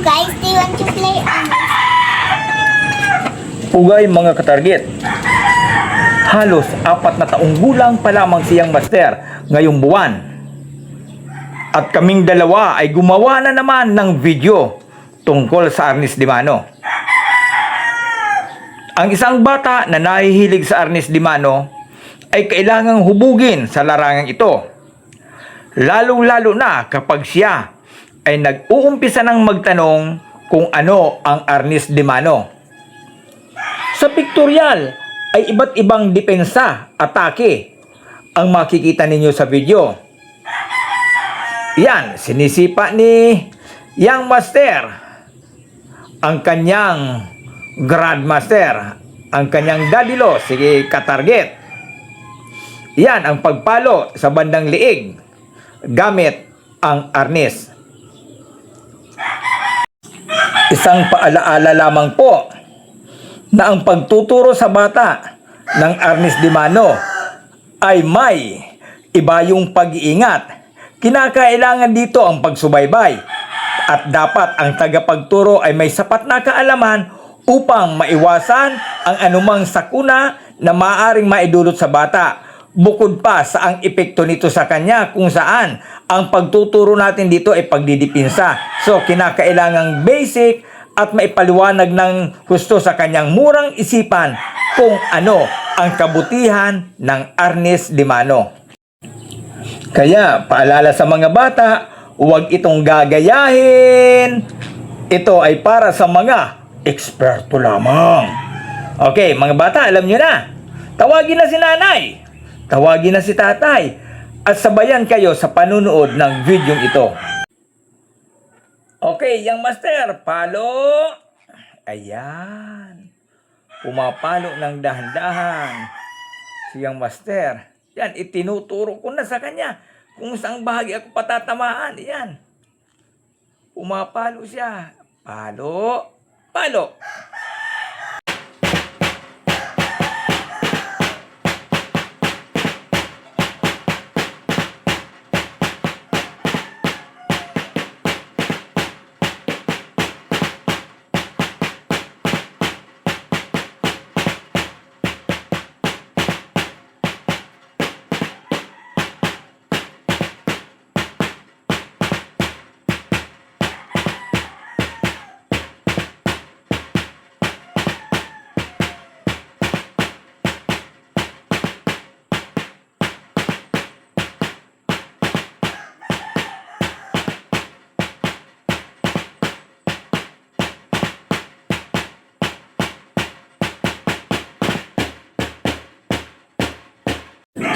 guys, do you want to play Pugay mga katarget. Halos 4 na taong gulang pa lamang siyang master ngayong buwan. At kaming dalawa ay gumawa na naman ng video tungkol sa arnis di mano. Ang isang bata na nahihilig sa arnis di mano ay kailangang hubugin sa larangang ito. Lalong-lalo na kapag siya ay nag-uumpisa ng magtanong kung ano ang arnis di mano. Sa pictorial ay iba't ibang depensa, atake ang makikita ninyo sa video. Yan, sinisipa ni Young Master ang kanyang Grandmaster, ang kanyang dadilo, si Katarget. Yan ang pagpalo sa bandang liig gamit ang arnis. Isang paalaala lamang po na ang pagtuturo sa bata ng arnis di mano ay may iba yung pag-iingat. Kinakailangan dito ang pagsubaybay at dapat ang tagapagturo ay may sapat na kaalaman upang maiwasan ang anumang sakuna na maaaring maidulot sa bata. Bukod pa sa ang epekto nito sa kanya kung saan ang pagtuturo natin dito ay pagdidipinsa. So kinakailangang basic at maipaliwanag ng husto sa kanyang murang isipan kung ano ang kabutihan ng arnis di mano. Kaya paalala sa mga bata, huwag itong gagayahin. Ito ay para sa mga eksperto lamang. Okay, mga bata, alam nyo na. Tawagin na si nanay. Tawagin na si tatay. At sabayan kayo sa panunood ng video ito. Okay, Young Master, palo. Ayan. Pumapalo ng dahan-dahan si Young Master. Yan, itinuturo ko na sa kanya kung saang bahagi ako patatamaan. Yan. Pumapalo siya. Palo. Palo.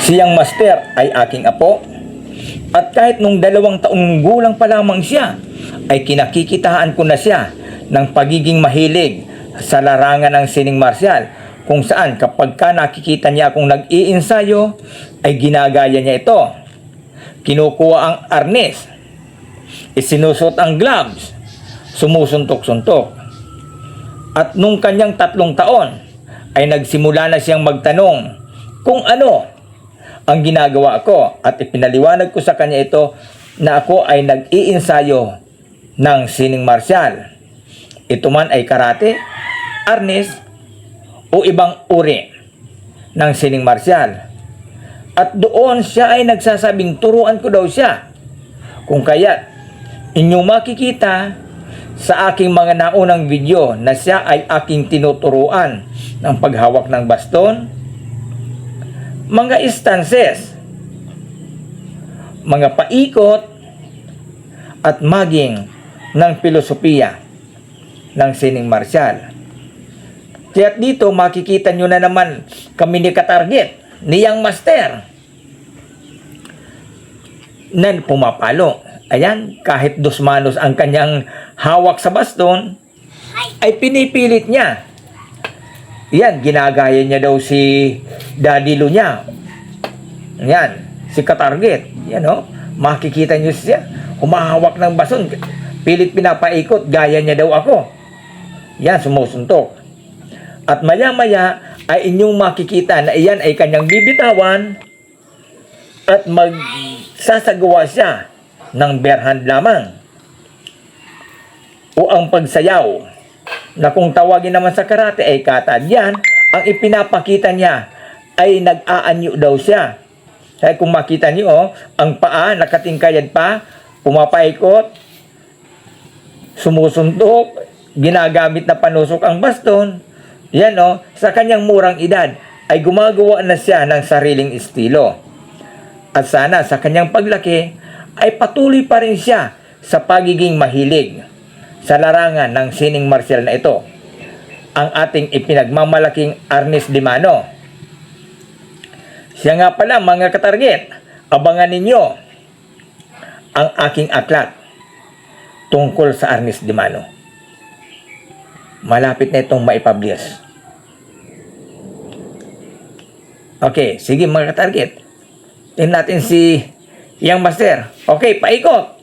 Siyang master ay aking apo at kahit nung 2 taong gulang pa lamang siya ay kinakikitaan ko na siya ng pagiging mahilig sa larangan ng sining martial kung saan kapag ka nakikita niya akong nag-iinsayo ay ginagaya niya ito. Kinukuha ang arnes, isinusot ang gloves, sumusuntok-suntok. At nung kanyang 3 taon ay nagsimula na siyang magtanong kung ano ang ginagawa ko at ipinaliwanag ko sa kanya ito na ako ay nag-iinsayo ng sining martial. Ito man ay karate, arnis o ibang uri ng sining martial. At doon siya ay nagsasabing turuan ko daw siya. Kung kaya inyong makikita sa aking mga naunang video na siya ay aking tinuturuan ng paghawak ng baston, mga instances, mga paikot at maging ng filosofiya ng sining martial. Kaya dito makikita nyo na naman kami ni Katarget, ni Young Master na pumapalo. Ayan, kahit 2 manos ang kanyang hawak sa baston ay pinipilit niya. Yan, ginagaya niya daw si dadilo niya. Yan, si Katarget. Yan o, makikita niyo siya. Humahawak ng bason. Pilit pinapaikot, gaya niya daw ako. Yan, sumusuntok. At maya-maya ay inyong makikita na iyan ay kanyang bibitawan at magsasagawa siya ng bare hand lamang. o ang pagsayaw na kung tawagin naman sa karate ay kata. Yan, ang ipinapakita niya ay nag-aanyo daw siya. Kaya kung makita niyo, ang paa nakatingkayad pa, pumapaikot, sumusuntok, ginagamit na panusok ang baston. Yan sa kanyang murang edad ay gumagawa na siya ng sariling estilo. At sana sa kanyang paglaki ay patuloy pa rin siya sa pagiging mahilig sa larangan ng sining martial na ito. Ang ating ipinagmamalaking Ernest de Mano. Siya nga pala mga katarget, abangan ninyo ang aking aklat tungkol sa Ernest de Mano. Malapit na itong maipublish. Okay, sige mga katarget. Tingnan natin si Yang Master. Okay, paikot.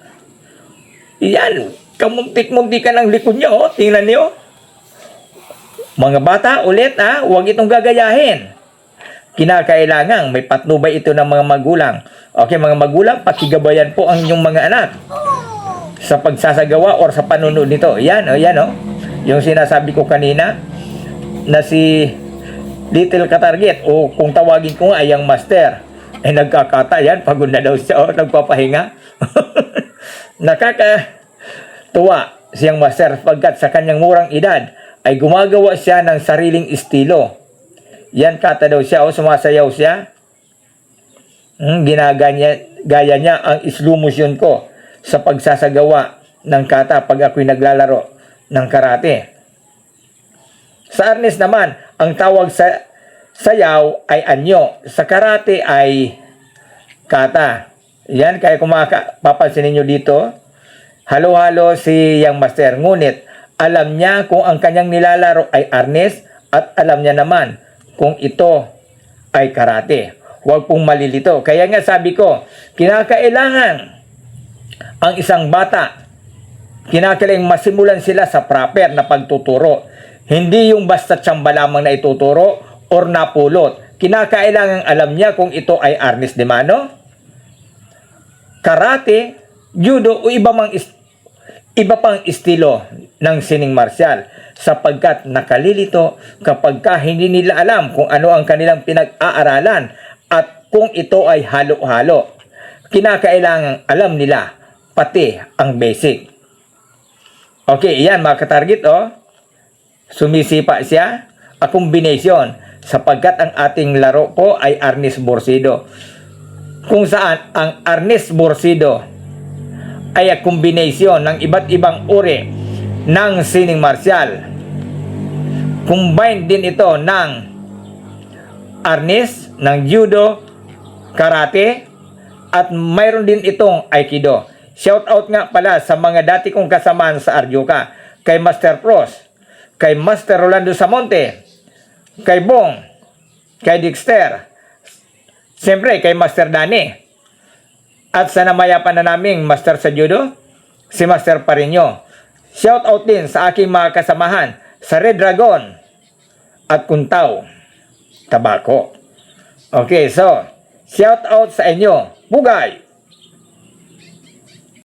Yan, kamuntik-muntikan ang likod niya, tingnan niyo. Mga bata, ulit huwag itong gagayahin. Kinakailangan may patnubay ito ng mga magulang. Okay, mga magulang, pakigabayan po ang inyong mga anak sa pagsasagawa or sa panunod nito. Yan, yung sinasabi ko kanina na si Little Katarget o kung tawagin ko nga ay Yang Master. Nagkakata yan, pagod na daw siya nagpapahinga. Nakakatuwa siyang Master pagkat sa kanyang murang edad ay gumagawa siya ng sariling estilo. Yan kata daw siya sumasayaw siya. Ginagaya niya ang slow motion ko sa pagsasagawa ng kata pag ako'y naglalaro ng karate. Sa Ernest naman, ang tawag sa sayaw ay anyo. Sa karate ay kata. Yan, kaya kung papansin niyo dito, halo-halo si Yang Master. Ngunit, alam niya kung ang kanyang nilalaro ay Ernest at alam niya naman kung ito ay karate. Huwag pong malilito. Kaya nga sabi ko, kinakailangan ang isang bata, kinakailangan masimulan sila sa proper na pagtuturo. Hindi yung basta tsamba lamang na ituturo or napulot. Kinakailangan alam niya kung ito ay Ernest de Mano, karate, judo o iba pang estilo ng sining martial, sapagkat nakalilito kapag hindi nila alam kung ano ang kanilang pinag-aaralan at kung ito ay halo-halo. Kinakailangan alam nila pati ang basic. Okay, yan mga katarget sumisipa siya a combination sapagkat ang ating laro po ay Ernest Borsido, kung saan ang Ernest Borsido ay a combination ng iba't ibang uri ng sining martial. Combine din ito ng Ernest, ng judo, karate, at mayroon din itong aikido. Shout out nga pala sa mga dati kong kasamaan sa Arjuka, kay Master Pros, kay Master Rolando Samonte, kay Bong, kay Dexter, siyempre kay Master Dani, at sa namayapan na naming Master sa Judo, si Master Parinyo. Shout out din sa aking mga kasamahan sa Red Dragon at Kuntaw Tabako. Okay, so shout out sa inyo. Bugay!